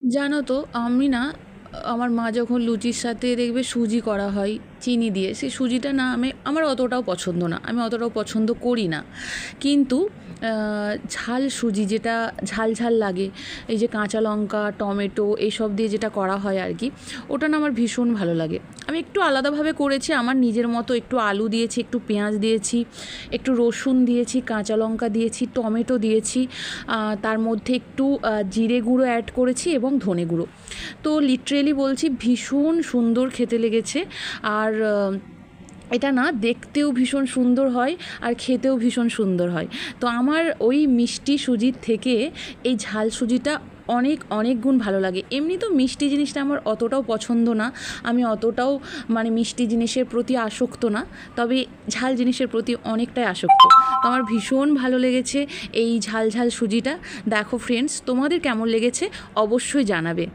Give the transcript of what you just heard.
জানো তো আমি না, আমার মা যখন লুচির সাথে দেখবে সুজি করা হয় চিনি দিয়ে, সেই সুজিটা না আমার অতটাও পছন্দ না, আমি অতটাও পছন্দ করি না। কিন্তু ঝাল সুজি যেটা ঝাল ঝাল লাগে, এই যে কাঁচা লঙ্কা টমেটো এইসব দিয়ে যেটা করা হয় আর কি, ওটা না আমার ভীষণ ভালো লাগে। আমি একটু আলাদাভাবে করেছি আমার নিজের মতো, একটু আলু দিয়েছি, একটু পেঁয়াজ দিয়েছি, একটু রসুন দিয়েছি, কাঁচা লঙ্কা দিয়েছি, টমেটো দিয়েছি, তার মধ্যে একটু জিরে গুঁড়ো অ্যাড করেছি এবং ধনে গুঁড়ো। তো লিটারেলি বলছি ভীষণ সুন্দর খেতে লেগেছে। আর এটা না দেখতেও ভীষণ সুন্দর হয় আর খেতেও ভীষণ সুন্দর হয়। তো আমার ওই মিষ্টি সুজির থেকে এই ঝাল সুজিটা অনেক অনেক গুণ ভালো লাগে। এমনি তো মিষ্টি জিনিসটা আমার অতটাও পছন্দ না, আমি অতটাও মানে মিষ্টি জিনিসের প্রতি আসক্ত না, তবে ঝাল জিনিসের প্রতি অনেকটাই আসক্ত। তো আমার ভীষণ ভালো লেগেছে এই ঝাল ঝাল সুজিটা। দেখো ফ্রেন্ডস, তোমাদের কেমন লেগেছে অবশ্যই জানাবে।